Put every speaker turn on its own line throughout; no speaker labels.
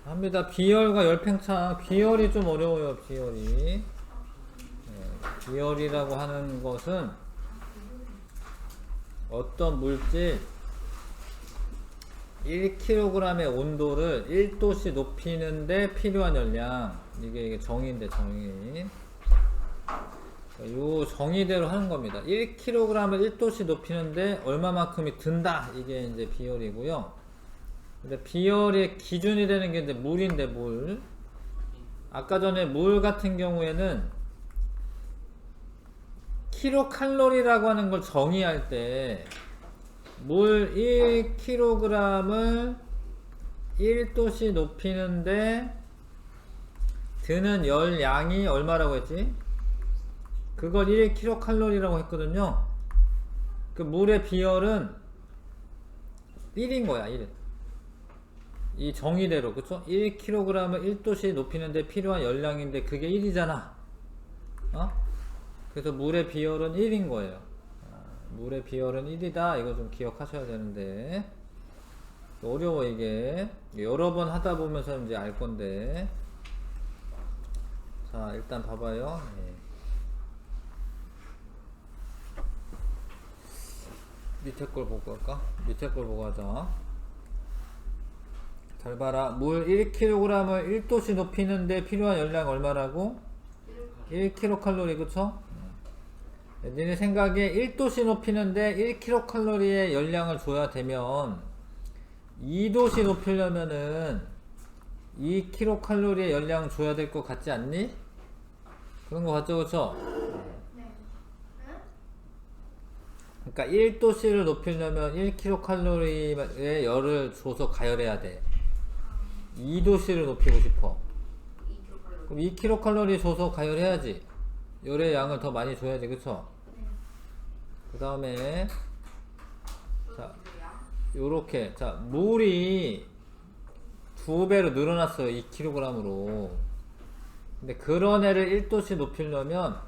합니다. 비열과 열팽창. 비열이 좀 어려워요. 비열이. 비열이라고 하는 것은 어떤 물질 1kg의 온도를 1도씨 높이는데 필요한 열량. 이게 정의인데, 정의. 요 정의대로 하는 겁니다. 1kg을 1도씨 높이는데 얼마만큼이 든다. 이게 이제 비열이고요. 근데 비열의 기준이 되는 게 이제 물인데, 물. 아까 전에 물 같은 경우에는 킬로칼로리라고 하는 걸 정의할 때 물 1kg을 1도씨 높이는데 드는 열량이 얼마라고 했지? 그걸 1kcal라고 했거든요. 그 물의 비열은 1인 거야, 1. 이 정의대로, 그쵸? 1kg을 1도씨 높이는데 필요한 열량인데 그게 1이잖아. 그래서 물의 비열은 1인 거예요. 물의 비열은 1이다. 이거 좀 기억하셔야 되는데. 어려워, 이게. 여러 번 하다 보면서 이제 알 건데. 자, 일단 봐봐요. 밑에 걸 보고 할까? 밑에 걸 보고 하자. 잘 봐라. 물 1kg을 1도씨 높이는데 필요한 열량 얼마라고? 1kcal, 그쵸? 니네 생각에 1도씨 높이는데 1kcal의 열량을 줘야 되면 2도씨 높이려면은 2kcal의 열량을 줘야 될 것 같지 않니? 그런 거 같죠, 그쵸? 그러니까 1도씨를 높이려면 1kcal의 열을 줘서 가열해야 돼. 2도씨를 높이고 싶어. 그럼 2kcal 줘서 가열해야지. 열의 양을 더 많이 줘야지, 그쵸? 그 다음에 자, 요렇게 자, 물이 2배로 늘어났어요. 2kg으로. 근데 그런 애를 1도씨 높이려면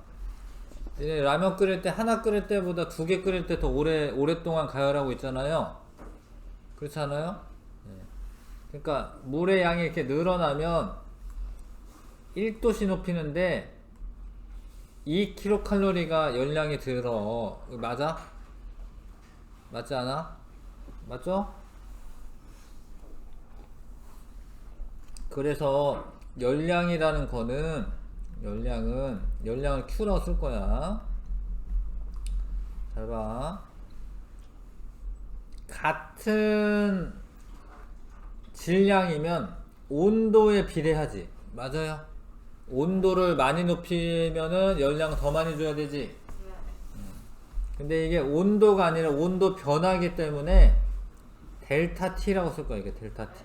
라면 끓일 때 하나 끓일 때보다 2개 끓일 때 더 오랫동안 가열하고 있잖아요. 그렇지 않아요? 그러니까 물의 양이 이렇게 늘어나면 1도씨 높이는데 2kcal가 열량이 들어. 맞아? 맞지 않아? 맞죠? 그래서 열량이라는 거는 열량을 Q라고 쓸 거야. 잘 봐. 같은 질량이면 온도에 비례하지. 맞아요? 온도를 많이 높이면은 열량 더 많이 줘야 되지. 근데 이게 온도가 아니라 온도 변화이기 때문에 델타 T라고 쓸 거야. 이게 델타 T.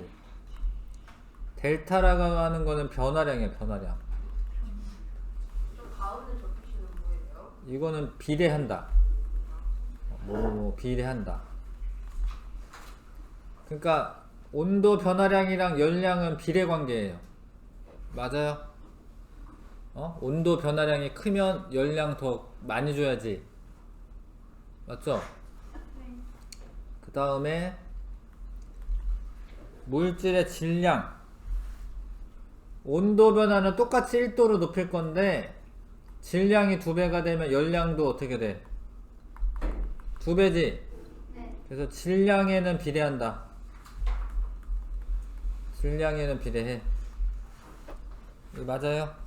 델타라고 하는 거는 변화량이야, 변화량.
가운데 적히시는 거예요?
이거는 비례한다. 비례한다. 그러니까 온도 변화량이랑 열량은 비례 관계예요. 맞아요? 온도 변화량이 크면 열량 더 많이 줘야지. 맞죠? 그 다음에 물질의 질량. 온도 변화는 똑같이 1도로 높일 건데 질량이 2배가 되면 열량도 어떻게 돼? 2배지?
네.
그래서 질량에는 비례한다. 질량에는 비례해. 이거 맞아요?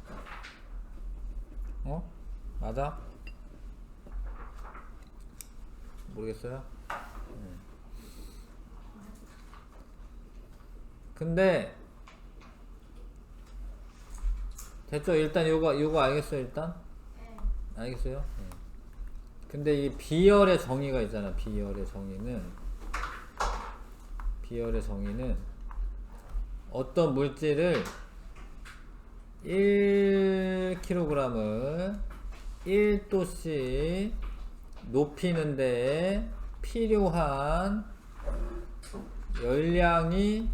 맞아? 모르겠어요? 근데 됐죠? 일단 요거 알겠어요, 일단?
네.
알겠어요? 근데 이 비열의 정의가 있잖아. 비열의 정의는 어떤 물질을 1kg을 1도씨 높이는데 필요한 열량이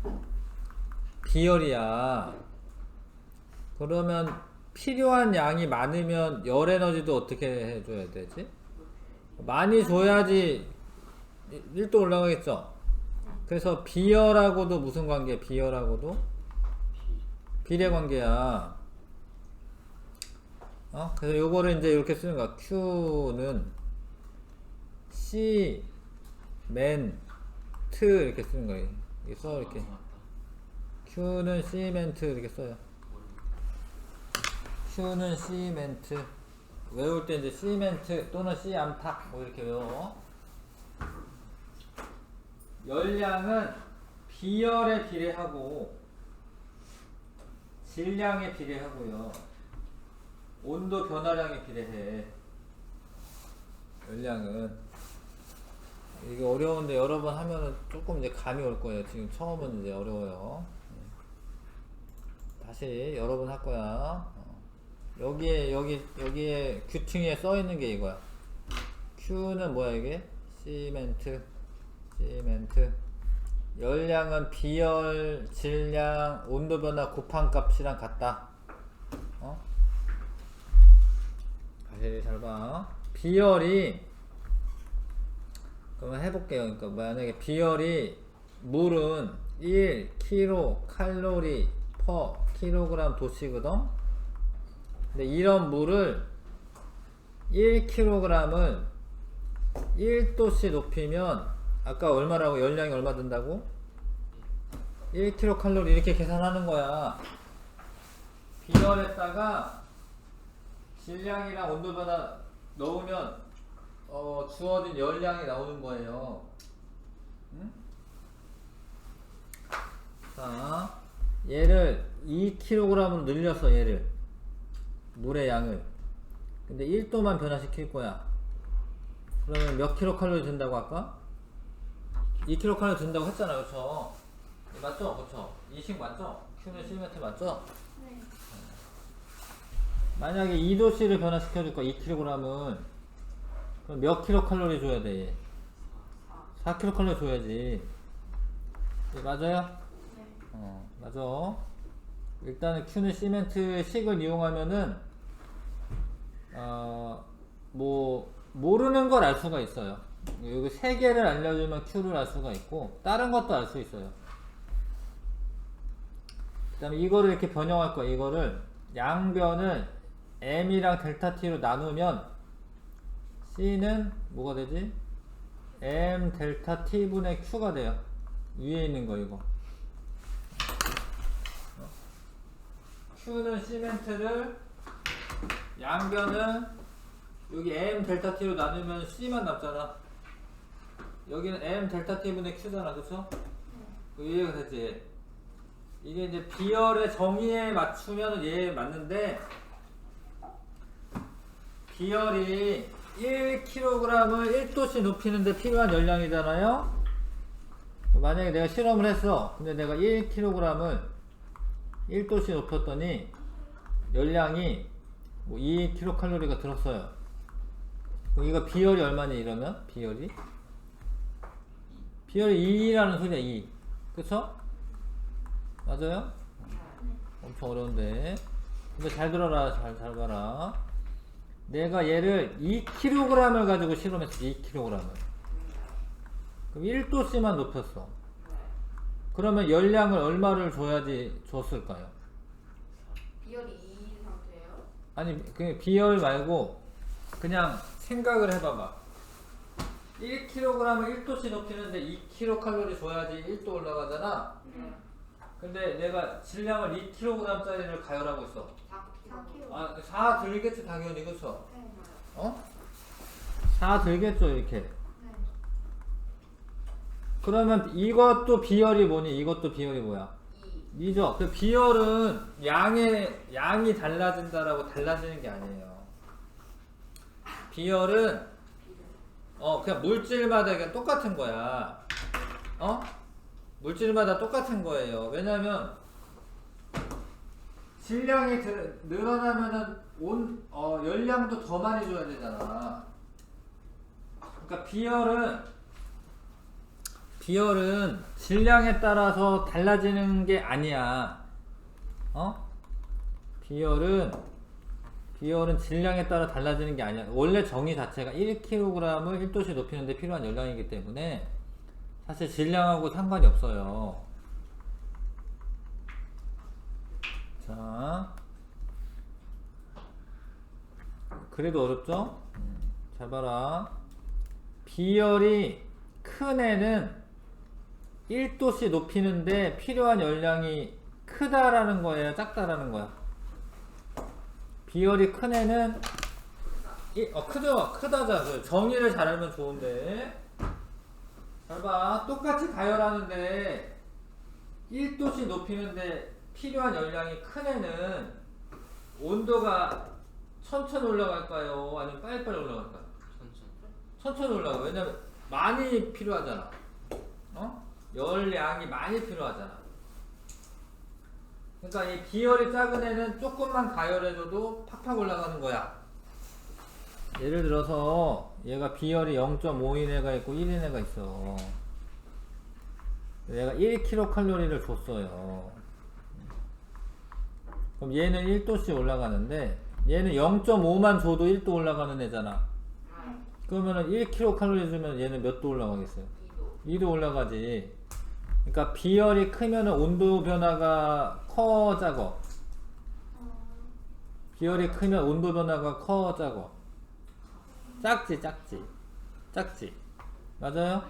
비열이야. 그러면 필요한 양이 많으면 열 에너지도 어떻게 해줘야 되지? 많이 줘야지 1도 올라가겠죠? 그래서 비열하고도 무슨 관계? 비열하고도 비례관계야. 그래서 요거를 이제 이렇게 쓰는 거야. Q는 시멘트 이렇게 쓰는 거예요. 이렇게 써 이렇게. Q는 시멘트 이렇게 써요. Q는 시멘트. 외울 때 이제 시멘트 또는 시안팍 뭐 이렇게 외워. 열량은 비열에 비례하고 질량에 비례하고요. 온도 변화량에 비례해. 열량은 이게 어려운데 여러 번 하면은 조금 이제 감이 올 거예요. 지금 처음은 이제 어려워요. 다시 여러 번 할 거야. 여기에 규칙에 써 있는 게 이거야. Q는 뭐야 이게? 시멘트. 열량은 비열, 질량, 온도 변화 곱한 값이랑 같다. 다시 잘 봐. 비열이 그러면 해볼게요. 그러니까 만약에 비열이 물은 1kcal per kg 도시거든. 근데 이런 물을 1kg을 1도씨 높이면 아까 얼마라고 열량이 얼마 든다고? 1kcal 이렇게 계산하는 거야. 비열에다가 질량이랑 온도 변화 넣으면 주어진 열량이 나오는 거예요. 응? 자, 얘를 2kg으로 늘렸어. 얘를 물의 양을. 근데 1도만 변화시킬 거야. 그러면 몇 킬로칼로리 든다고 아까? 2kcal 든다고 했잖아. 그쵸? 맞죠? 그쵸? 이식 맞죠? Q는 시멘트 맞죠?
네.
만약에 2도씨를 변화시켜줄 거야. 2kg은 그럼 몇 킬로칼로리 줘야 돼? 4kcal 줘야지. 맞아요?
네.
맞아. 일단은 Q는 시멘트 식을 이용하면은 뭐 모르는 걸 알 수가 있어요. 여기 세 개를 알려주면 Q를 알 수가 있고 다른 것도 알 수 있어요. 그 다음에 이거를 이렇게 변형할 거야. 이거를 양변을 M이랑 델타 T로 나누면 C는 뭐가 되지? M 델타 T분의 Q가 돼요. 위에 있는 거 이거. Q는 시멘트를 양변은 여기 M 델타 T로 나누면 C만 남잖아. 여기는 M 델타 T분의 Q잖아. 그쵸? 이해가 되지? 이게 이제 비열의 정의에 맞추면 얘에 맞는데 비열이 1kg을 1도씨 높이는데 필요한 열량이잖아요. 만약에 내가 실험을 했어. 근데 내가 1kg을 1도씨 높였더니 열량이 뭐 2kcal가 들었어요. 그럼 이거 비열이 얼마니 이러면? 비열이 2라는 소리야. 2. 그쵸? 맞아요? 엄청 어려운데. 근데 잘 들어라. 잘 봐라. 내가 얘를 2kg을 가지고 실험했어. 2kg을. 그럼 1도씨만 높였어. 그러면 열량을 얼마를 줘야지 줬을까요?
비열이 2 상태예요?
아니, 그냥 비열 말고 그냥 생각을 해봐봐. 1kg을 1도씨 높이는데 2kcal 줘야지 1도 올라가잖아. 근데 내가 질량을 2kg짜리를 가열하고 있어.
4kg.
4 들겠지 당연히. 그쵸?
네.
4 들겠죠 이렇게.
네.
그러면 이것도 비열이 뭐니? 이것도 비열이 뭐야?
2.
2죠. 그 비열은 양이 달라진다라고 달라지는 게 아니에요. 비열은 그냥 물질마다 그냥 똑같은 거야. 물질마다 똑같은 거예요. 왜냐면 질량이 늘어나면은 열량도 더 많이 줘야 되잖아. 그러니까 비열은 질량에 따라서 달라지는 게 아니야. 비열은 질량에 따라 달라지는 게 아니야. 원래 정의 자체가 1kg을 1도씨 높이는데 필요한 열량이기 때문에 사실 질량하고 상관이 없어요. 자, 그래도 어렵죠? 잘 봐라. 비열이 큰 애는 1도씨 높이는데 필요한 열량이 크다라는 거예요? 작다라는 거야? 비열이 큰 애는 크죠? 크다자. 정의를 잘 알면 좋은데. 잘 봐. 똑같이 가열하는데 1도씨 높이는데 필요한 열량이 큰 애는 온도가 천천히 올라갈까요? 아니면 빨리빨리 올라갈까요? 천천히 올라가요. 왜냐면 많이 필요하잖아. 열량이 많이 필요하잖아. 그러니까 이 비열이 작은 애는 조금만 가열해줘도 팍팍 올라가는 거야. 예를 들어서 얘가 비열이 0.5인 애가 있고 1인 애가 있어. 얘가 1kcal를 줬어요. 그럼 얘는 1도씩 올라가는데 얘는 0.5만 줘도 1도 올라가는 애잖아. 그러면은 1kcal 주면 얘는 몇 도 올라가겠어요? 2도 올라가지. 그러니까 비열이 크면은 온도 변화가 커 작어? 비열이 크면 온도 변화가 커 작어? 작지. 맞아요?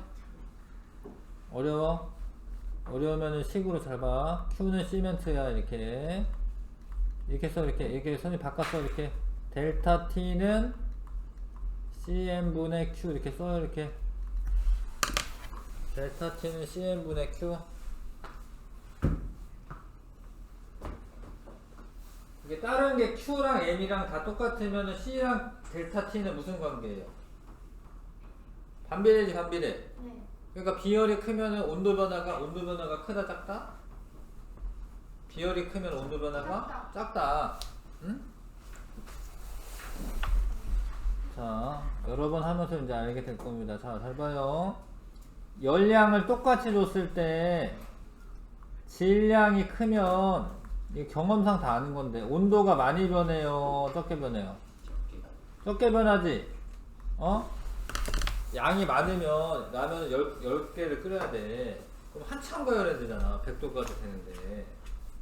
어려워? 어려우면은 식으로 잘 봐. Q는 시멘트야. 이렇게 써. 이렇게 선이 바꿨어. 이렇게 델타 T는 CM분의 Q 이렇게 써요. 이렇게 델타 T는 CM분의 Q. 이게 다른 게 Q랑 M이랑 다 똑같으면 C랑 델타 T는 무슨 관계예요? 반비례지, 반비례.
네.
그러니까 비열이 크면 온도 변화가 크다 작다? 비열이 크면 온도 변화가 작다. 응? 자, 여러 번 하면서 이제 알게 될 겁니다. 자, 잘 봐요. 열량을 똑같이 줬을 때 질량이 크면 이 경험상 다 아는 건데 온도가 많이 변해요, 적게 변해요? 적게 변하지? 양이 많으면 라면 10개를 끓여야 돼. 그럼 한참 가열해야 되잖아. 100도까지 되는데.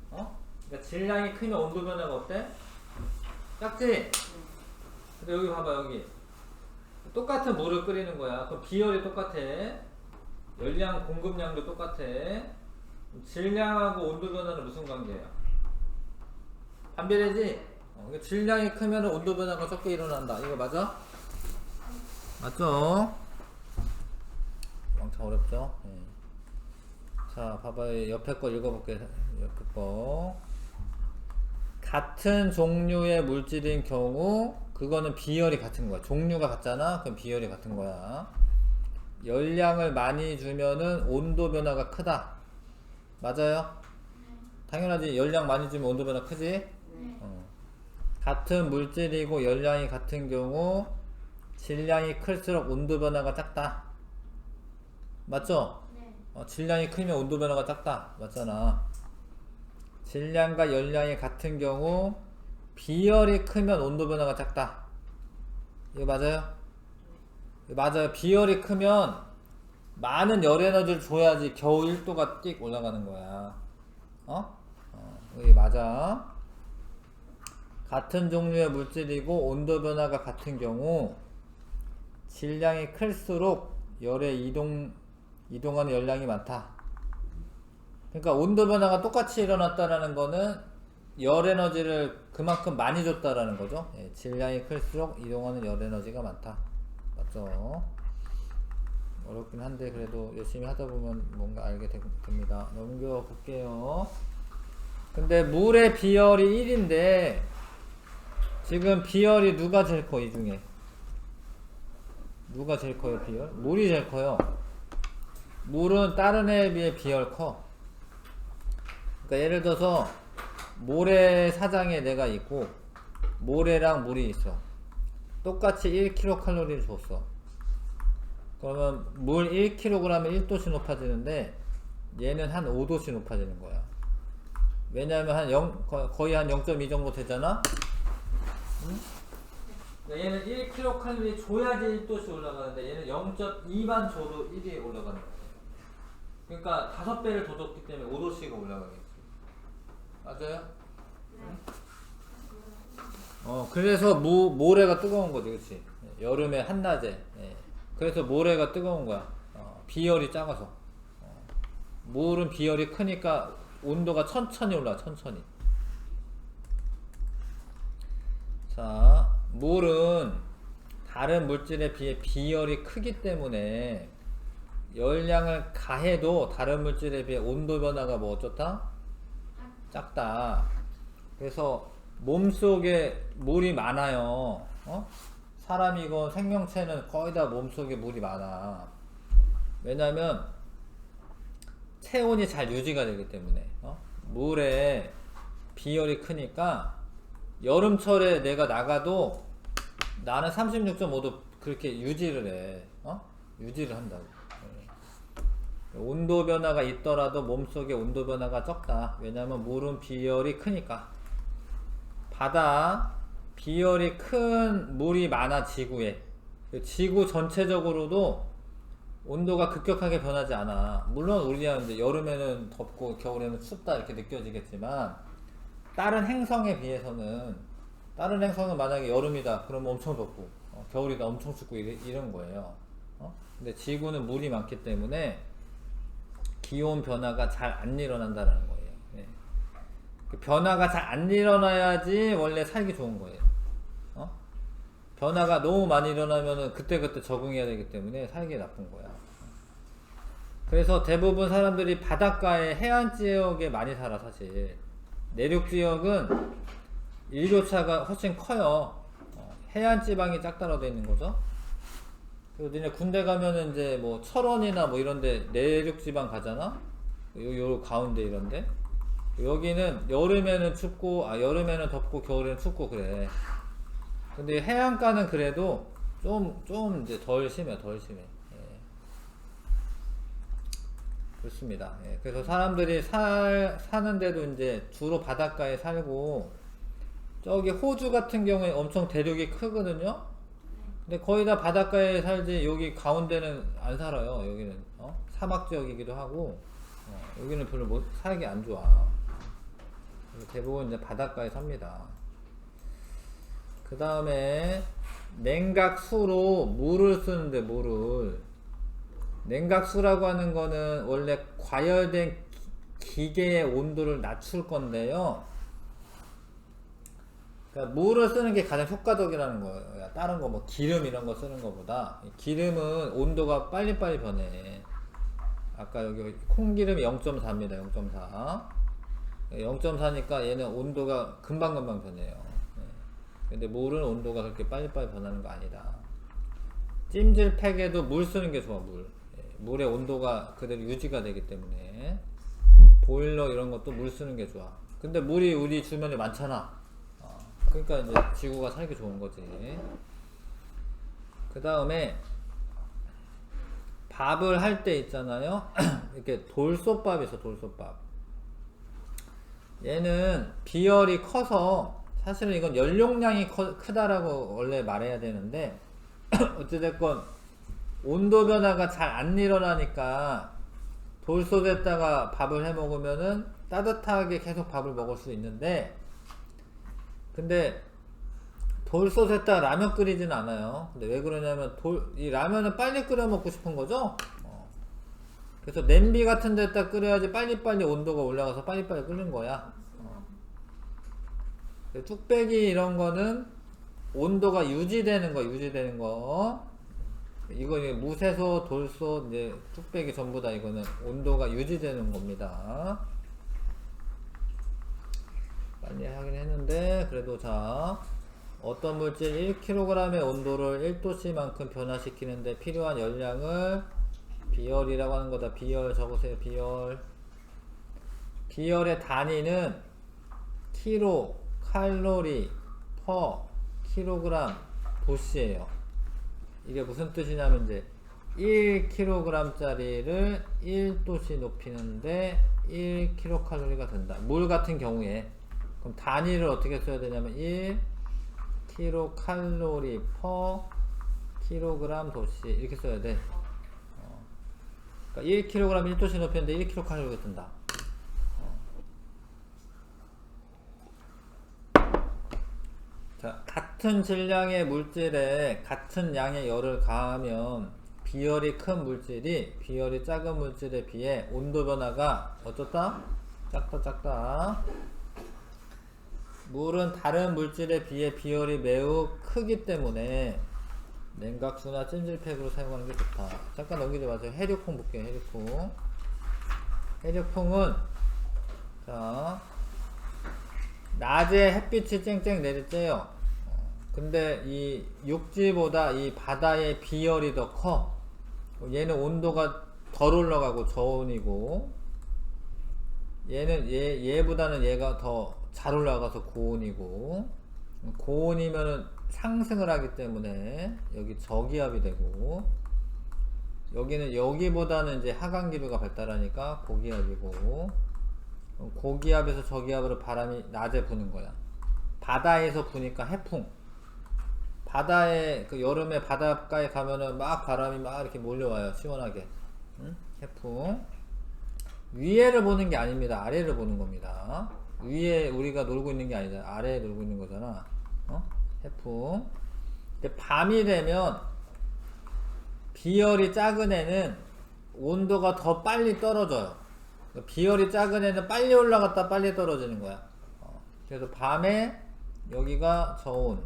그러니까 질량이 크면 온도 변화가 어때? 작지? 근데 여기 봐봐, 여기. 똑같은 물을 끓이는 거야. 그럼 비열이 똑같아. 열량 공급량도 똑같아. 질량하고 온도 변화는 무슨 관계예요? 반비례지? 그러니까 질량이 크면 온도 변화가 적게 일어난다. 이거 맞아? 맞죠? 왕창 어렵죠? 네. 자, 봐봐요. 옆에 거 읽어볼게요. 옆에 거. 같은 종류의 물질인 경우, 그거는 비열이 같은 거야. 종류가 같잖아? 그럼 비열이 같은 거야. 열량을 많이 주면은 온도 변화가 크다. 맞아요? 당연하지. 열량 많이 주면 온도 변화 크지? 같은 물질이고 열량이 같은 경우, 질량이 클수록 온도 변화가 작다. 맞죠? 질량이 크면 온도 변화가 작다. 맞잖아. 질량과 열량이 같은 경우 비열이 크면 온도 변화가 작다. 이거 맞아요? 맞아요. 비열이 크면 많은 열 에너지를 줘야지 겨우 1도가 띡 올라가는 거야. 이게 맞아. 같은 종류의 물질이고 온도 변화가 같은 경우 질량이 클수록 열의 이동하는 열량이 많다. 그러니까 온도 변화가 똑같이 일어났다라는 거는 열 에너지를 그만큼 많이 줬다라는 거죠. 예, 질량이 클수록 이동하는 열 에너지가 많다. 맞죠? 어렵긴 한데 그래도 열심히 하다 보면 뭔가 알게 됩니다. 넘겨 볼게요. 근데 물의 비열이 1인데 지금 비열이 누가 제일 커? 이 중에 누가 제일 커요? 비열? 물이 제일 커요. 물은 다른 애에 비해 비열 커. 그러니까 예를 들어서 모래사장에 내가 있고 모래랑 물이 있어. 똑같이 1kcal를 줬어. 그러면 물 1kg에 1도씩 높아지는데 얘는 한 5도씩 높아지는 거야. 왜냐하면 거의 한 0.2 정도 되잖아? 응? 얘는 1kcal 줘야지 1도씩 올라가는데 얘는 0.2만 줘도 1이 올라가는 거야. 그러니까 5배를 더 줬기 때문에 5도씩 올라가겠지. 맞아요? 그래서 모래가 뜨거운 거지, 그치? 여름에 한낮에. 예. 그래서 모래가 뜨거운 거야. 비열이 작아서. 물은 비열이 크니까 온도가 천천히 올라, 천천히. 자, 물은 다른 물질에 비해 비열이 크기 때문에 열량을 가해도 다른 물질에 비해 온도 변화가 뭐 어쩌다? 작다. 그래서 몸속에 물이 많아요. 사람이건 생명체는 거의 다 몸속에 물이 많아. 왜냐면 체온이 잘 유지가 되기 때문에. 물에 비열이 크니까 여름철에 내가 나가도 나는 36.5도 그렇게 유지를 해. 유지를 한다고. 온도 변화가 있더라도 몸속에 온도 변화가 적다. 왜냐면 물은 비열이 크니까. 바다 비열이 큰 물이 많아. 지구에. 지구 전체적으로도 온도가 급격하게 변하지 않아. 물론 우리가 이제 여름에는 덥고 겨울에는 춥다 이렇게 느껴지겠지만 다른 행성에 비해서는, 다른 행성은 만약에 여름이다 그러면 엄청 덥고 겨울이다 엄청 춥고 이런 거예요. 근데 지구는 물이 많기 때문에 기온 변화가 잘 안 일어난다는 거예요. 예. 그 변화가 잘 안 일어나야지 원래 살기 좋은 거예요. 변화가 너무 많이 일어나면은 그때그때 적응해야 되기 때문에 살기 나쁜 거야. 그래서 대부분 사람들이 바닷가에 해안 지역에 많이 살아. 사실 내륙 지역은 일교차가 훨씬 커요. 해안 지방이 짝따라 돼 있는 거죠. 그리고 니네 군대 가면은 이제 뭐 철원이나 뭐 이런데 내륙 지방 가잖아. 요 가운데 이런데 여기는 여름에는 춥고 여름에는 덥고 겨울에는 춥고 그래. 근데 해안가는 그래도 좀 이제 덜 심해. 예. 그렇습니다. 예. 그래서 사람들이 사는데도 이제 주로 바닷가에 살고, 저기 호주 같은 경우에 엄청 대륙이 크거든요. 근데 거의 다 바닷가에 살지 여기 가운데는 안 살아요. 여기는 사막 지역이기도 하고 여기는 별로 살기 안 좋아. 대부분 이제 바닷가에 삽니다. 그 다음에 냉각수로 물을 쓰는데, 냉각수라고 하는 거는 원래 과열된 기계의 온도를 낮출 건데요. 그러니까 물을 쓰는 게 가장 효과적이라는 거예요. 다른 거 뭐 기름 이런 거 쓰는 거보다 기름은 온도가 빨리빨리 변해. 아까 여기 콩기름이 0.4입니다. 0.4. 0.4니까 얘는 온도가 금방금방 변해요. 근데 물은 온도가 그렇게 빨리빨리 변하는 거 아니다. 찜질팩에도 물 쓰는 게 좋아. 물의 온도가 그대로 유지가 되기 때문에. 보일러 이런 것도 물 쓰는 게 좋아. 근데 물이 우리 주변에 많잖아. 그러니까 이제 지구가 살기 좋은 거지. 그 다음에 밥을 할 때 있잖아요. 이렇게 돌솥밥이 있어. 돌솥밥. 얘는 비열이 커서, 사실은 이건 연용량이 크다라고 원래 말해야 되는데 어찌됐건 온도 변화가 잘 안 일어나니까 돌솥에다가 밥을 해 먹으면은 따뜻하게 계속 밥을 먹을 수 있는데, 근데 돌솥에다가 라면 끓이지는 않아요. 근데 왜 그러냐면 이 라면을 빨리 끓여 먹고 싶은 거죠. 그래서 냄비 같은 데다 끓여야지 빨리빨리 온도가 올라가서 빨리빨리 끓는 거야. 뚝배기 이런 거는 온도가 유지되는 거. 이거 무쇠솥, 돌솥, 이제 뚝배기 전부 다 이거는 온도가 유지되는 겁니다. 빨리 하긴 했는데, 그래도 자, 어떤 물질 1kg의 온도를 1도씨만큼 변화시키는데 필요한 열량을 비열이라고 하는 거다. 비열 적으세요. 비열의 단위는 키로 칼로리 퍼 킬로그램 도씨예요. 이게 무슨 뜻이냐면 이제 1kg 짜리를 1도씨 높이는데 1kcal가 된다. 물 같은 경우에. 그럼 단위를 어떻게 써야 되냐면 1kcal 퍼 kg 도씨 이렇게 써야 돼. 그러니까 1kg 1도씨 높이는데 1kcal가 된다. 자, 같은 질량의 물질에 같은 양의 열을 가하면 비열이 큰 물질이 비열이 작은 물질에 비해 온도 변화가 어떻다? 작다. 물은 다른 물질에 비해 비열이 매우 크기 때문에 냉각수나 찜질팩으로 사용하는 게 좋다. 잠깐 넘기지 마세요. 해류풍 볼게요. 해류풍. 해류풍은 자, 낮에 햇빛이 쨍쨍 내리쬐요. 근데 이 육지보다 이 바다의 비열이 더 커. 얘는 온도가 덜 올라가고 저온이고, 얘보다는 얘가 더 잘 올라가서 고온이고, 고온이면은 상승을 하기 때문에 여기 저기압이 되고, 여기는 여기보다는 이제 하강기류가 발달하니까 고기압이고, 고기압에서 저기압으로 바람이 낮에 부는 거야. 바다에서 부니까 해풍. 바다에 그 여름에 바닷가에 가면은 막 바람이 막 이렇게 몰려와요. 시원하게. 응? 해풍. 위에를 보는 게 아닙니다. 아래를 보는 겁니다. 위에 우리가 놀고 있는 게 아니잖아. 아래에 놀고 있는 거잖아. 해풍. 근데 밤이 되면 비열이 작은 애는 온도가 더 빨리 떨어져요. 비열이 작은 애는 빨리 올라갔다 빨리 떨어지는 거야. 그래서 밤에 여기가 저온,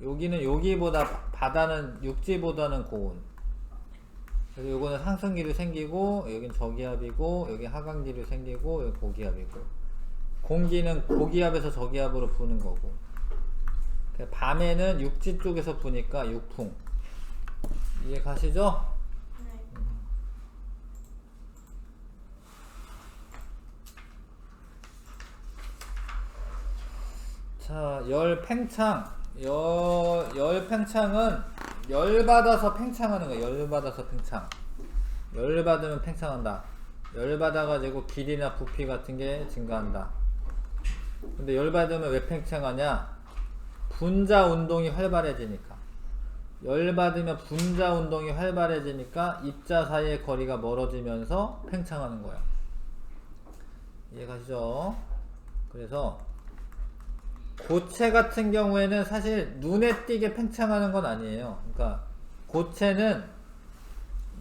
여기는 여기보다 바다는 육지보다는 고온. 그래서 요거는 상승기류 생기고, 여긴 저기압이고, 여기 하강기류 생기고, 여기 고기압이고. 공기는 고기압에서 저기압으로 부는 거고. 밤에는 육지 쪽에서 부니까 육풍. 이해 가시죠?
네.
자, 열 팽창. 열 팽창은 열 받아서 팽창하는 거야. 열 받아서 팽창. 열 받으면 팽창한다. 열 받아가지고 길이나 부피 같은 게 증가한다. 근데 열 받으면 왜 팽창하냐? 분자 운동이 활발해지니까. 열 받으면 분자 운동이 활발해지니까 입자 사이의 거리가 멀어지면서 팽창하는 거야. 이해가시죠? 그래서 고체 같은 경우에는 사실 눈에 띄게 팽창하는 건 아니에요. 그러니까 고체는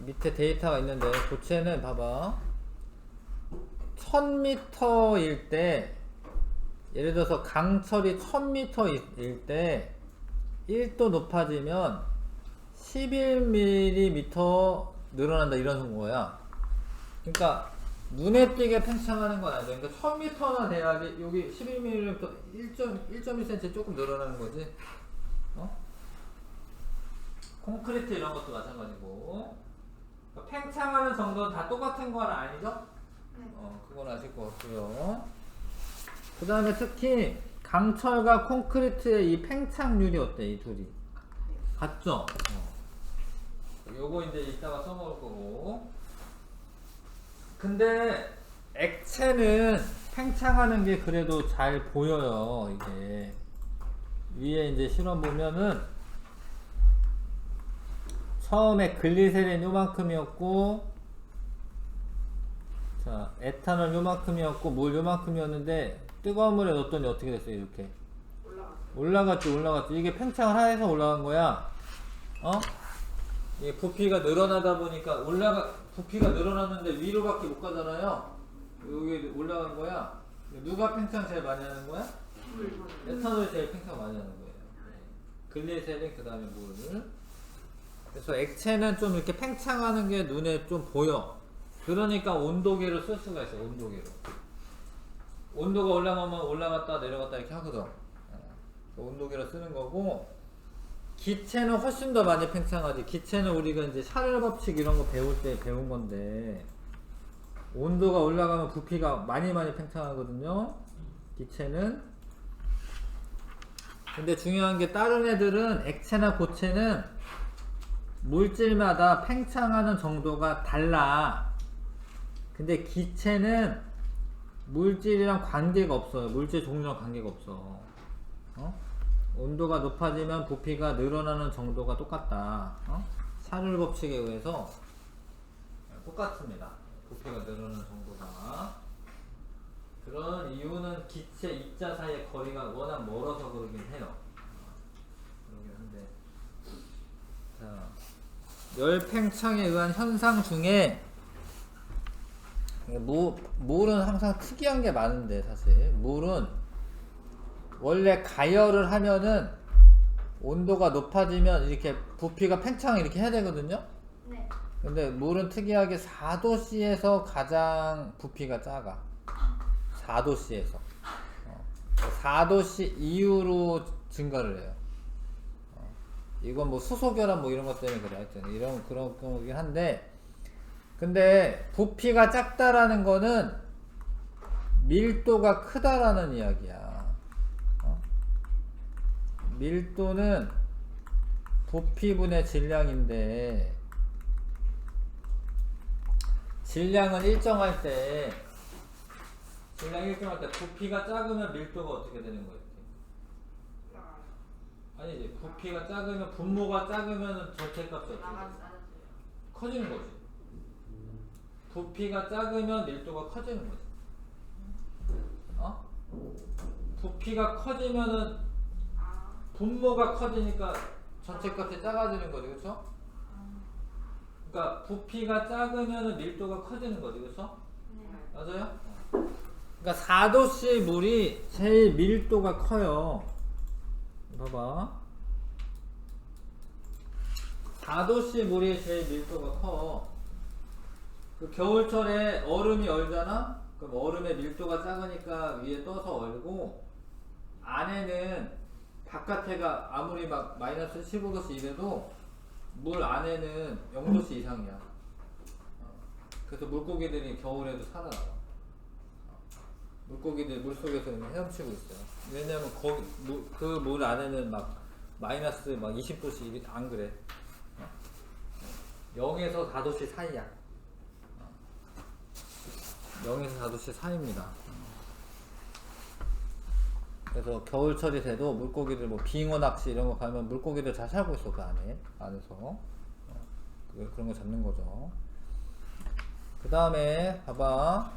밑에 데이터가 있는데, 고체는 봐봐, 1000m일 때, 예를 들어서 강철이 1000m일 때 1도 높아지면 11mm 늘어난다, 이런 거야. 그러니까 눈에 띄게 팽창하는 건 아니죠. 그러니까 1000m나 돼야지. 여기 11mm 1.1cm 조금 늘어나는 거지. 콘크리트 이런 것도 마찬가지고. 그러니까 팽창하는 정도는 다 똑같은 건 아니죠?
네.
그건 아실 것 같고요. 그 다음에 특히 강철과 콘크리트의 이 팽창률이 어때? 이 둘이 같죠? 요거 이제 이따가 써먹을 거고. 근데 액체는 팽창하는 게 그래도 잘 보여요. 이게 위에 이제 실험 보면은 처음에 글리세린 요만큼이었고, 자, 에탄올 요만큼이었고, 물 요만큼이었는데 뜨거운 물에 넣었더니 어떻게 됐어요? 이렇게 올라갔지. 이게 팽창을 해서 올라간 거야. 이게 부피가 늘어나다 보니까 부피가 늘어났는데 위로밖에 못 가잖아요. 여기 올라간 거야. 누가 팽창 제일 많이 하는 거야? 에탄올이 제일 팽창 많이 하는 거예요. 글리세린, 그 다음에 물. 그래서 액체는 좀 이렇게 팽창하는 게 눈에 좀 보여. 그러니까 온도계를 쓸 수가 있어요. 온도계로. 온도가 올라가면 올라갔다 내려갔다 이렇게 하거든. 온도계로 쓰는 거고, 기체는 훨씬 더 많이 팽창하지. 기체는 우리가 이제 샤를 법칙 이런 거 배울 때 배운 건데, 온도가 올라가면 부피가 많이 팽창하거든요. 기체는. 근데 중요한 게 다른 애들은, 액체나 고체는 물질마다 팽창하는 정도가 달라. 근데 기체는 물질이랑 관계가 없어요. 물질 종류랑 관계가 없어. 온도가 높아지면 부피가 늘어나는 정도가 똑같다. 샤를 법칙에 의해서 똑같습니다. 부피가 늘어나는 정도가. 그런 이유는 이거는 기체 입자 사이의 거리가 워낙 멀어서 그러긴 해요. 그러긴 한데. 자, 열팽창에 의한 현상 중에 물은 항상 특이한 게 많은데 사실 물은 원래 가열을 하면은 온도가 높아지면 이렇게 부피가 팽창을 이렇게 해야 되거든요.
네.
근데 물은 특이하게 4도씨에서 가장 부피가 작아. 4도씨에서 4도씨 이후로 증가를 해요. 이건 뭐 수소결합 뭐 이런 것 때문에 그래. 하여튼 이런 그런 거긴 한데, 근데 부피가 작다라는 거는 밀도가 크다라는 이야기야. 밀도는 부피분의 질량인데, 질량은 일정할 때 부피가 작으면 밀도가 어떻게 되는 거예요? 아니지, 부피가 작으면, 분모가 작으면 절대값이 어떻게 돼? 커지는 거지. 부피가 작으면 밀도가 커지는 거지. 부피가 커지면은 분모가 커지니까 전체값이 작아지는 거지, 그렇죠? 그러니까 부피가 작으면은 밀도가 커지는 거지, 그렇죠?
네.
맞아요? 그러니까 4도씨 물이 제일 밀도가 커요. 봐봐. 4도씨 물이 제일 밀도가 커. 그 겨울철에 얼음이 얼잖아? 그럼 얼음의 밀도가 작으니까 위에 떠서 얼고, 안에는 바깥에가 아무리 막 마이너스 15도씨 이래도 물 안에는 0도씨 이상이야. 그래서 물고기들이 겨울에도 살아남아. 물고기들 물속에서 헤엄치고 있어요. 왜냐면 거기 그 물 안에는 막 마이너스 막 20도씨 안 그래. 0에서 4도씨 사이야. 0에서 4도씨 사이입니다. 그래서 겨울철이 돼도 물고기들 뭐 빙어 낚시 이런 거 가면 물고기들 잘 살고 있어. 그 안에서 그런 거 잡는 거죠. 그 다음에 봐봐.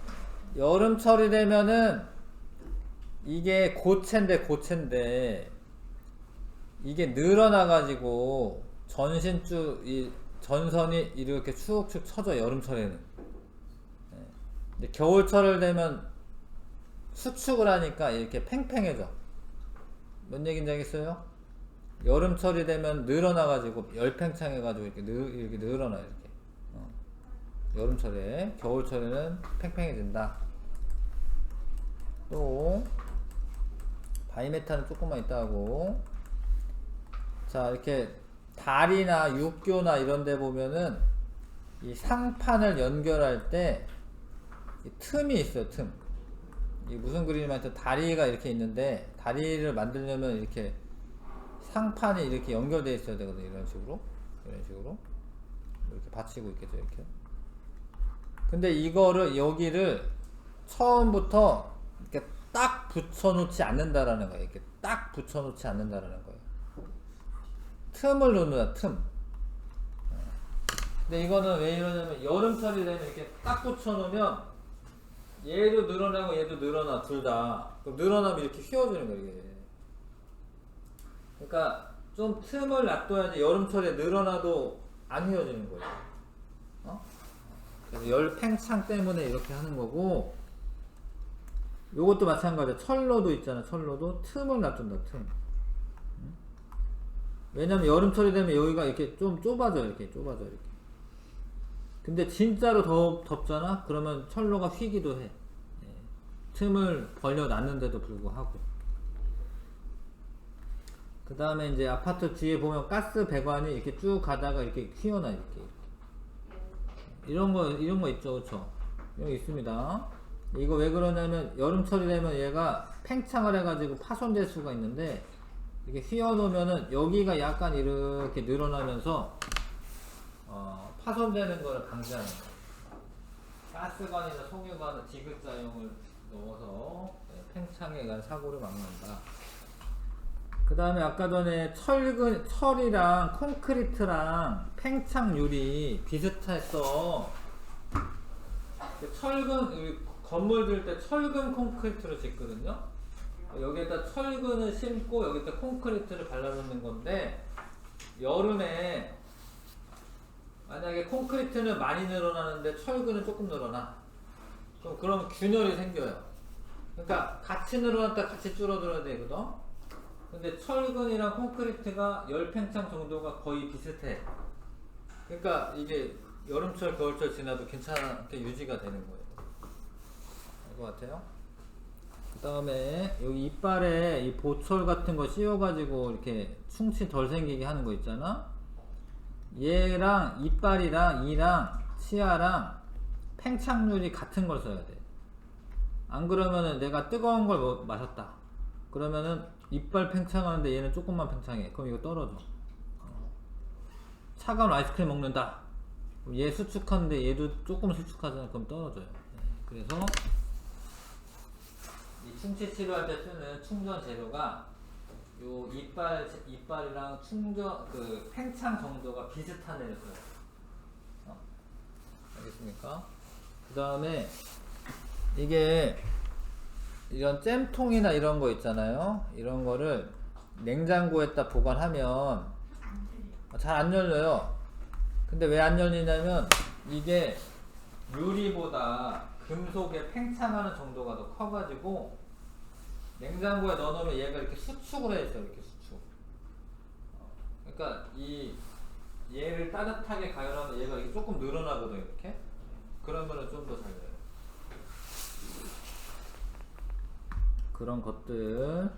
여름철이 되면은 이게 고체인데 이게 늘어나가지고 전선이 이렇게 축축 쳐져. 여름철에는. 근데 겨울철을 되면 수축을 하니까 이렇게 팽팽해져. 뭔 얘기인지 알겠어요? 여름철이 되면 늘어나가지고 열팽창해가지고 이렇게 늘어나 이렇게. 여름철에, 겨울철에는 팽팽해진다. 또 바이메탄은 조금만 있다 하고, 자, 이렇게 다리나 육교나 이런 데 보면은 이 상판을 연결할 때 이 틈이 있어요. 틈. 이 무슨 그림이냐면 다리가 이렇게 있는데, 다리를 만들려면 이렇게 상판이 이렇게 연결되어 있어야 되거든요. 이런 식으로 이렇게 받치고 있겠죠. 이렇게. 근데 이거를 여기를 처음부터 이렇게 딱 붙여놓지 않는다라는 거예요. 이렇게 딱 붙여놓지 않는다라는 거예요. 틈을 놓는다. 틈. 근데 이거는 왜 이러냐면 여름철이 되면 이렇게 딱 붙여놓으면 얘도 늘어나고 얘도 늘어나. 둘 다. 그럼 늘어나면 이렇게 휘어지는 거예요. 이게. 그러니까 좀 틈을 놔둬야지 여름철에 늘어나도 안 휘어지는 거예요. 그래서 열 팽창 때문에 이렇게 하는 거고, 요것도 마찬가지야. 철로도 있잖아. 철로도 틈을 놔둔다. 틈. 왜냐면 여름철이 되면 여기가 이렇게 좀 좁아져. 이렇게. 근데 진짜로 더 덥잖아? 그러면 철로가 휘기도 해. 틈을 벌려놨는데도 불구하고. 그 다음에 이제 아파트 뒤에 보면 가스 배관이 이렇게 쭉 가다가 이렇게 휘어나. 이렇게. 이런 거 있죠. 그쵸? 이런 거 있습니다. 이거 왜 그러냐면 여름철이 되면 얘가 팽창을 해가지고 파손될 수가 있는데, 이렇게 휘어놓으면은 여기가 약간 이렇게 늘어나면서 파손되는 거를 방지하는 거예요. 가스관이나 석유관 디귿자용을 넣어서 팽창에 의한 사고를 막는다. 그 다음에 아까 전에 철이랑 콘크리트랑 팽창률이 비슷했어. 건물 지을 때 철근 콘크리트로 짓거든요. 여기에다 철근을 심고 여기다 콘크리트를 발라놓는 건데, 여름에 만약에 콘크리트는 많이 늘어나는데 철근은 조금 늘어나. 그럼 균열이 생겨요. 그러니까 같이 늘어났다 같이 줄어들어야 되거든. 근데 철근이랑 콘크리트가 10팽창 정도가 거의 비슷해. 그러니까 이게 여름철 겨울철 지나도 괜찮게 유지가 되는 거예요. 알 것 같아요? 그 다음에 여기 이빨에 이 보철 같은 거 씌워가지고 이렇게 충치 덜 생기게 하는 거 있잖아. 얘랑 이빨이랑 이랑 치아랑 팽창률이 같은 걸 써야 돼. 안 그러면은 내가 뜨거운 걸 마셨다. 그러면은 이빨 팽창하는데 얘는 조금만 팽창해. 그럼 이거 떨어져. 차가운 아이스크림 먹는다. 그럼 얘 수축하는데 얘도 조금 수축하잖아. 그럼 떨어져요. 그래서 이 충치 치료할 때 쓰는 충전 재료가 요 이빨이랑 충전 그 팽창 정도가 비슷한 애를 써요. 알겠습니까? 그 다음에 이게 이런 잼통이나 이런 거 있잖아요. 이런 거를 냉장고에다 보관하면 잘 안 열려요. 근데 왜 안 열리냐면 이게 유리보다 금속의 팽창하는 정도가 더 커가지고 냉장고에 넣어놓으면 얘가 이렇게 수축을 해 있어요. 이렇게 수축. 그러니까 얘를 따뜻하게 가열하면 얘가 이렇게 조금 늘어나거든. 이렇게. 그러면은 좀 더 잘 돼요. 그런 것들.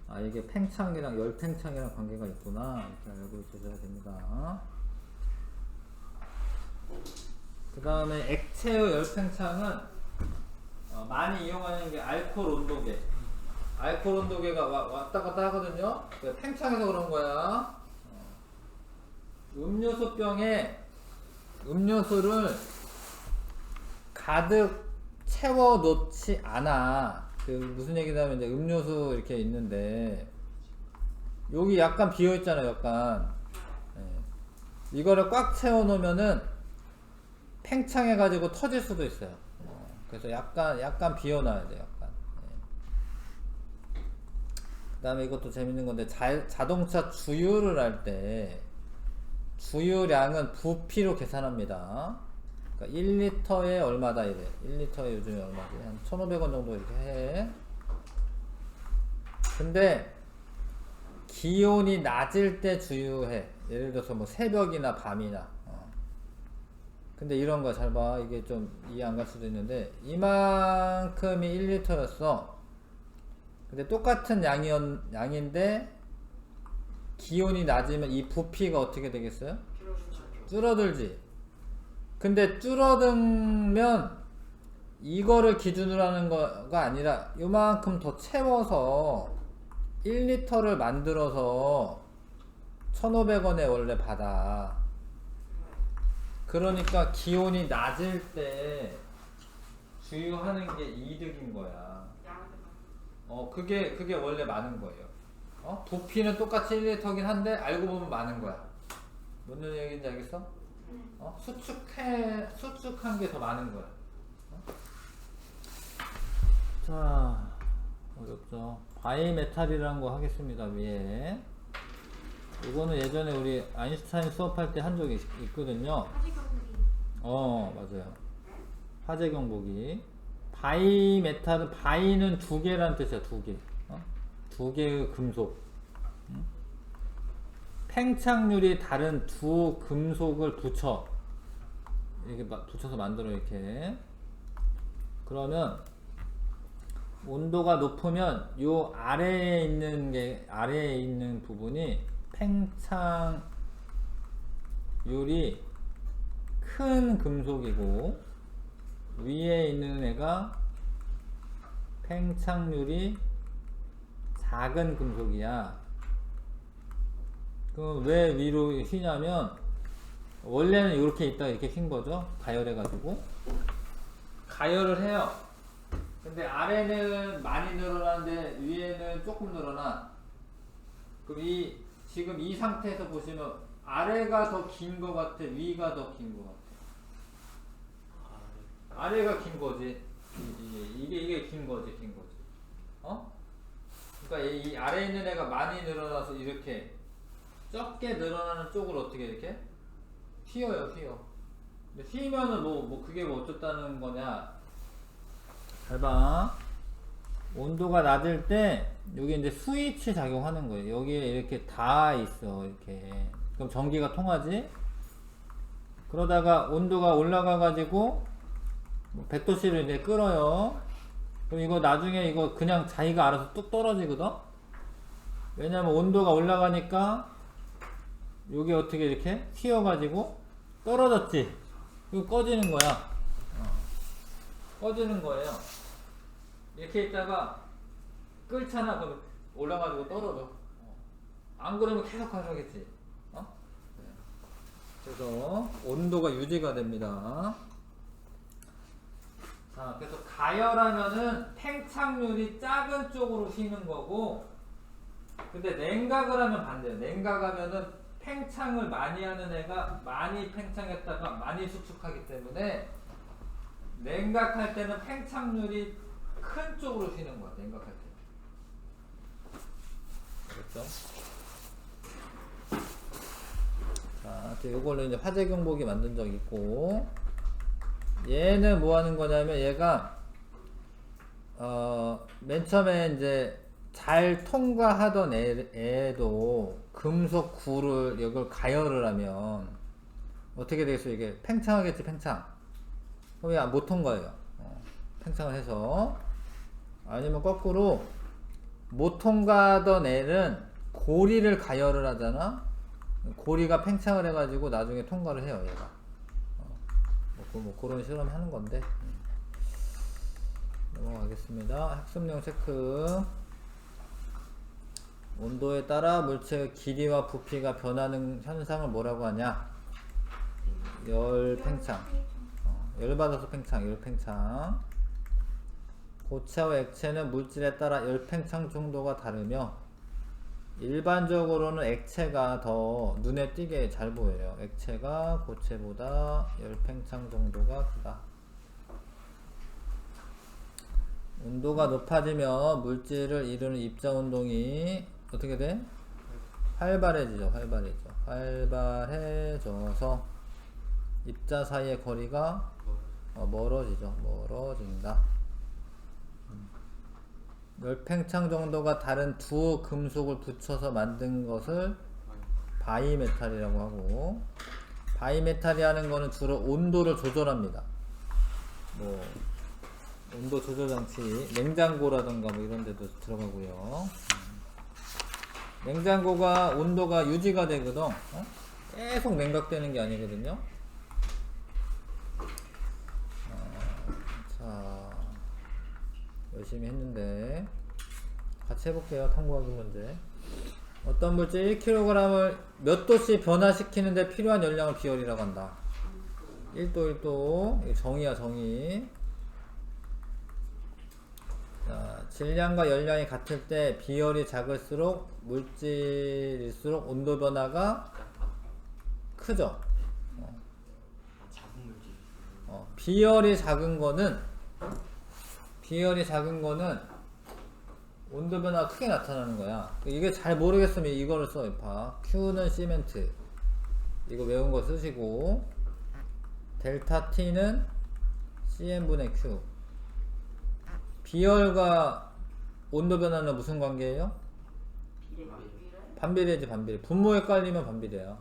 아, 이게 팽창이랑 열팽창이랑 관계가 있구나. 이렇게 알고 있으셔야 됩니다. 그 다음에 액체의 열팽창은 많이 이용하는 게 알코올 온도계. 알코올 온도계가 왔다 갔다 하거든요. 팽창해서 그런 거야. 음료수병에 음료수를 가득 채워 놓지 않아. 그 무슨 얘기냐면 이제 음료수 이렇게 있는데 여기 약간 비어 있잖아요. 약간. 이거를 꽉 채워 놓으면은 팽창해 가지고 터질 수도 있어요. 그래서 약간 비워 놔야 돼요. 약간. 그 다음에 이것도 재밌는 건데 자동차 주유를 할 때 주유량은 부피로 계산합니다. 그러니까 1리터에 얼마다 이래. 1리터에 요즘에 얼마지? 한 1,500원 정도 이렇게 해. 근데 기온이 낮을 때 주유해. 예를 들어서 뭐 새벽이나 밤이나. 근데 이런 거 잘 봐. 이게 좀 이해 안 갈 수도 있는데 이만큼이 1리터였어. 근데 똑같은 양인데 기온이 낮으면 이 부피가 어떻게 되겠어요? 줄어들지. 근데 줄어들면 이거를 기준으로 하는 거가 아니라 요만큼 더 채워서 1리터를 만들어서 1,500원에 원래 받아. 그러니까 기온이 낮을 때 주유하는 게 이득인 거야. 그게 원래 많은 거예요. 부피는 똑같이 1리터긴 한데 알고 보면 많은 거야. 무슨 얘기인지 알겠어? 수축한 게 더 많은 거야. 자, 어렵죠. 바이메탈이라는 거 하겠습니다. 위에. 이거는 예전에 우리 아인슈타인 수업할 때 한 적이 있거든요.
화재 경보기.
맞아요. 화재 경보기. 바이메탈은 바이는 두 개란 뜻이야. 두 개. 두 개의 금속. 팽창률이 다른 두 금속을 이렇게 붙여서 만들어. 이렇게. 그러면 온도가 높으면 요 아래에 있는 부분이 팽창률이 큰 금속이고 위에 있는 애가 팽창률이 작은 금속이야. 그럼 왜 위로 휘냐면 원래는 이렇게 있다가 이렇게 휜 거죠. 가열해 가지고 가열을 해요. 근데 아래는 많이 늘어나는데 위에는 조금 늘어나. 그럼 지금 이 상태에서 보시면 아래가 더 긴 것 같아, 위가 더 긴 것 같아? 아래가 긴 거지. 이게 긴 거지, 긴 거지. 어? 그러니까 이 아래에 있는 애가 많이 늘어나서 이렇게 적게 늘어나는 쪽으로 어떻게 이렇게 휘어요, 휘어. 근데 휘면은 뭐 그게 뭐 어쩌다는 거냐? 잘 봐. 온도가 낮을 때 여기 이제 스위치 작용하는 거예요. 여기에 이렇게 닿아 있어, 이렇게. 그럼 전기가 통하지? 그러다가 온도가 올라가 가지고 100도씨를 이제 끌어요. 그럼 이거 나중에 이거 그냥 자기가 알아서 뚝 떨어지거든? 왜냐면 온도가 올라가니까 요게 어떻게 이렇게 휘어가지고 떨어졌지? 이거 꺼지는 거야. 꺼지는 거예요. 이렇게 있다가 끌잖아. 그럼 올라가지고 떨어져. 안 그러면 계속 가져가겠지. 그래서 온도가 유지가 됩니다. 자, 그래서 가열하면은 팽창률이 작은 쪽으로 휘는 거고, 근데 냉각을 하면 반대예요. 냉각하면은 팽창을 많이 하는 애가 많이 팽창했다가 많이 수축하기 때문에 냉각할 때는 팽창률이 큰 쪽으로 휘는 거야. 냉각할 때. 그렇죠? 자, 이걸로 이제 화재 경보기 만든 적 있고, 얘는 뭐 하는 거냐면 얘가 맨 처음에 이제 잘 통과하던 애도 금속 구를 이걸 가열을 하면 어떻게 되겠어요? 이게 팽창하겠지, 팽창. 그럼 얘 못 통과해요. 팽창을 해서. 아니면 거꾸로 못 통과하던 애는 고리를 가열을 하잖아. 고리가 팽창을 해가지고 나중에 통과를 해요, 얘가. 뭐 그런 실험 하는 건데. 넘어가겠습니다. 학습용 체크. 온도에 따라 물체의 길이와 부피가 변하는 현상을 뭐라고 하냐? 열 팽창. 열 받아서 팽창, 열 팽창. 고체와 액체는 물질에 따라 열 팽창 정도가 다르며 일반적으로는 액체가 더 눈에 띄게 잘 보여요. 액체가 고체보다 열 팽창 정도가 크다. 온도가 높아지면 물질을 이루는 입자 운동이 어떻게 돼? 활발해지죠. 활발해져서 입자 사이의 거리가 멀어지죠. 멀어진다. 열팽창 정도가 다른 두 금속을 붙여서 만든 것을 바이메탈이라고 하고, 바이메탈이 하는 거는 주로 온도를 조절합니다. 뭐 온도 조절 장치, 냉장고라던가 뭐 이런 데도 들어가고요. 냉장고가 온도가 유지가 되거든. 계속 냉각되는 게 아니거든요. 자, 열심히 했는데 같이 해볼게요. 탐구하기 문제. 어떤 물질 1kg을 몇 도씩 변화시키는데 필요한 열량을 비열이라고 한다. 1도 1도 정의야, 정의. 자, 질량과 열량이 같을 때 비열이 작을수록 물질일수록 온도 변화가 크죠.
작은 물질.
비열이 작은 거는 온도 변화가 크게 나타나는 거야. 이게 잘 모르겠으면 이거를 써. 봐. Q는 시멘트. 이거 외운 거 쓰시고, 델타 T는 CM분의 Q. 비열과 온도 변화는 무슨 관계예요? 반비례지, 반비례. 분모에 깔리면 반비례야.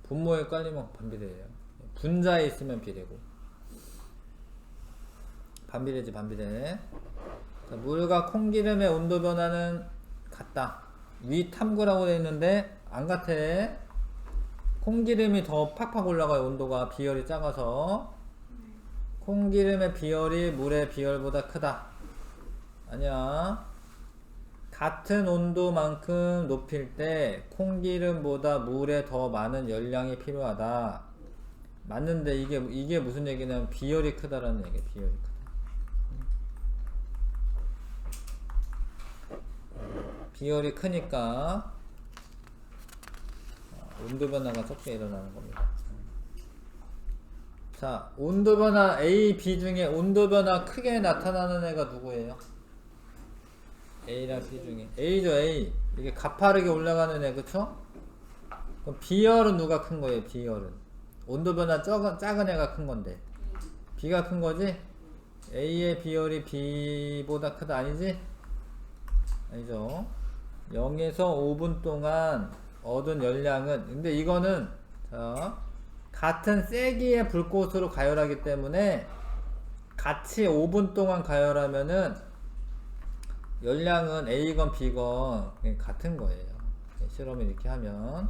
분모에 깔리면 반비례예요. 분자에 있으면 비례고. 반비례지, 반비례. 자, 물과 콩기름의 온도 변화는 같다. 위 탐구라고 되어 있는데 안 같아. 콩기름이 더 팍팍 올라가요. 온도가 비열이 작아서. 콩기름의 비열이 물의 비열보다 크다. 아니야. 같은 온도만큼 높일 때 콩기름보다 물에 더 많은 열량이 필요하다. 맞는데 이게 무슨 얘기냐면 비열이 크다라는 얘기야. 비열이 크다. 비열이 크니까 온도 변화가 적게 일어나는 겁니다. 자, 온도 변화 A, B 중에 온도 변화 크게 나타나는 애가 누구예요? A랑 B 중에 A죠. A. 이게 가파르게 올라가는 애, 그쵸? 그럼 B열은 누가 큰 거예요? B열은 온도 변화 작은 애가 큰 건데 B가 큰 거지? A의 B열이 B보다 크다 아니지? 아니죠. 0에서 5분 동안 얻은 열량은, 근데 이거는 자, 같은 세기의 불꽃으로 가열하기 때문에 같이 5분 동안 가열하면은 열량은 A건 B건 같은 거예요. 실험을 이렇게 하면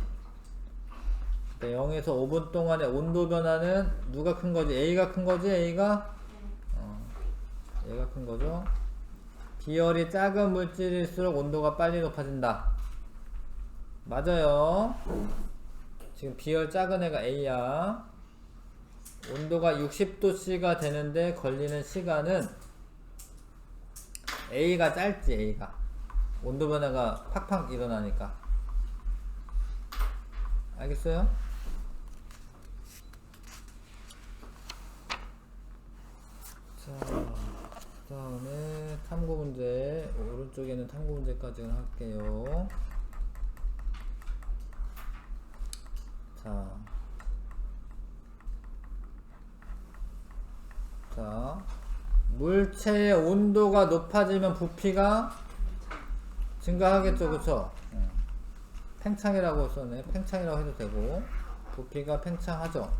0에서 5분 동안의 온도 변화는 누가 큰 거지? A가 큰 거지? A가? A가 큰 거죠. 비열이 작은 물질일수록 온도가 빨리 높아진다. 맞아요. 지금 비열 작은 애가 A야. 온도가 60도씨가 되는데 걸리는 시간은 A가 짧지. A가 온도 변화가 팍팍 일어나니까. 알겠어요? 자, 그 다음에 탐구 문제, 오른쪽에는 탐구 문제까지는 할게요. 자, 물체의 온도가 높아지면 부피가 증가하겠죠, 그쵸? 팽창이라고 썼네. 팽창이라고 해도 되고, 부피가 팽창하죠.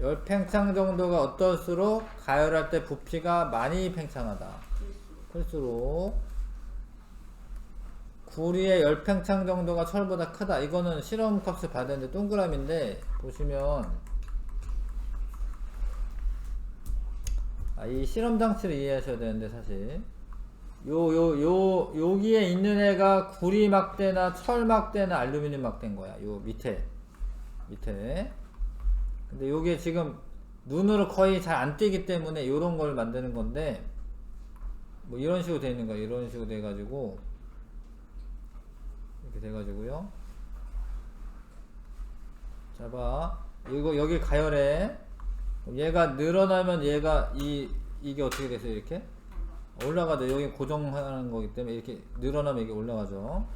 열팽창 정도가 어떨수록 가열할 때 부피가 많이 팽창하다. 클수록. 구리의 열팽창 정도가 철보다 크다. 이거는 실험 값을 봐야 되는데 동그라미인데 보시면 이 실험 장치를 이해하셔야 되는데 사실 여기에 있는 애가 구리 막대나 철 막대나 알루미늄 막대인 거야. 요 밑에. 근데 요게 지금 눈으로 거의 잘 안 띄기 때문에 요런 걸 만드는 건데 뭐 이런 식으로 되어 있는 거야. 이런 식으로 돼 가지고 이렇게 돼 가지고요. 자 봐. 이거 여기 가열해. 얘가 늘어나면 얘가 이게 어떻게 돼서 이렇게 올라가죠. 여기 고정하는 거기 때문에 이렇게 늘어나면 이게 올라가죠.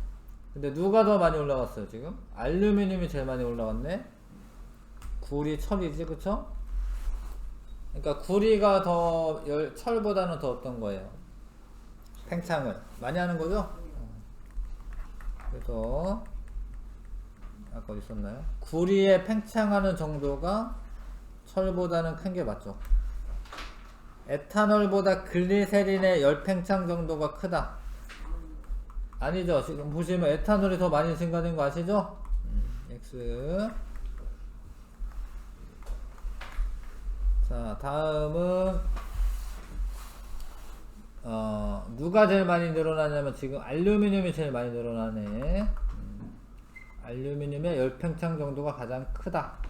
근데 누가 더 많이 올라갔어요? 지금 알루미늄이 제일 많이 올라갔네. 구리, 철이지, 그쵸? 그러니까 구리가 더 철보다는 더 어떤 거예요? 팽창을 많이 하는 거죠? 그래서 아까 어디 있었나요? 구리에 팽창하는 정도가 철보다는 큰 게 맞죠. 에탄올보다 글리세린의 열팽창 정도가 크다. 아니죠. 지금 보시면 에탄올이 더 많이 증가된 거 아시죠? X. 자, 다음은 누가 제일 많이 늘어나냐면 지금 알루미늄이 제일 많이 늘어나네. 알루미늄의 열팽창 정도가 가장 크다.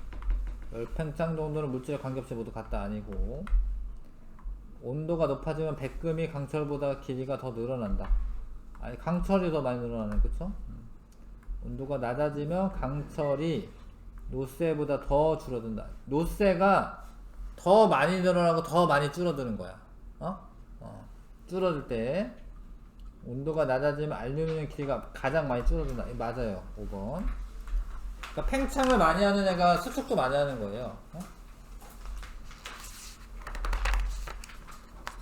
열팽창 정도는 물질에 관계없이 모두 같다 아니고, 온도가 높아지면 백금이 강철보다 길이가 더 늘어난다. 아니, 강철이 더 많이 늘어나네. 그쵸? 온도가 낮아지면 강철이 노쇠보다 더 줄어든다. 노쇠가 더 많이 늘어나고 더 많이 줄어드는 거야. 줄어들 때 온도가 낮아지면 알루미늄 길이가 가장 많이 줄어든다. 맞아요. 5번. 그러니까 팽창을 많이 하는 애가 수축도 많이 하는 거예요.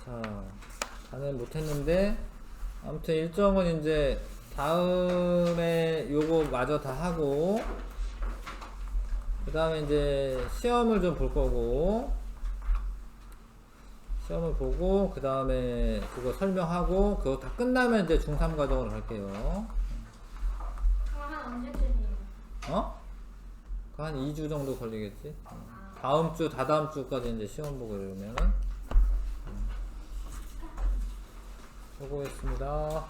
자, 다는 못했는데 아무튼 일정은 이제 다음에 요거 마저 다 하고 그 다음에 이제 시험을 좀 볼 거고, 시험을 보고 그 다음에 그거 설명하고 그거 다 끝나면 이제 중3 과정으로 갈게요.
한 언제쯤이에요?
한 2주 정도 걸리겠지. 다음 주, 다다음 주까지 이제 시험 보고 이러면은. 수고했습니다.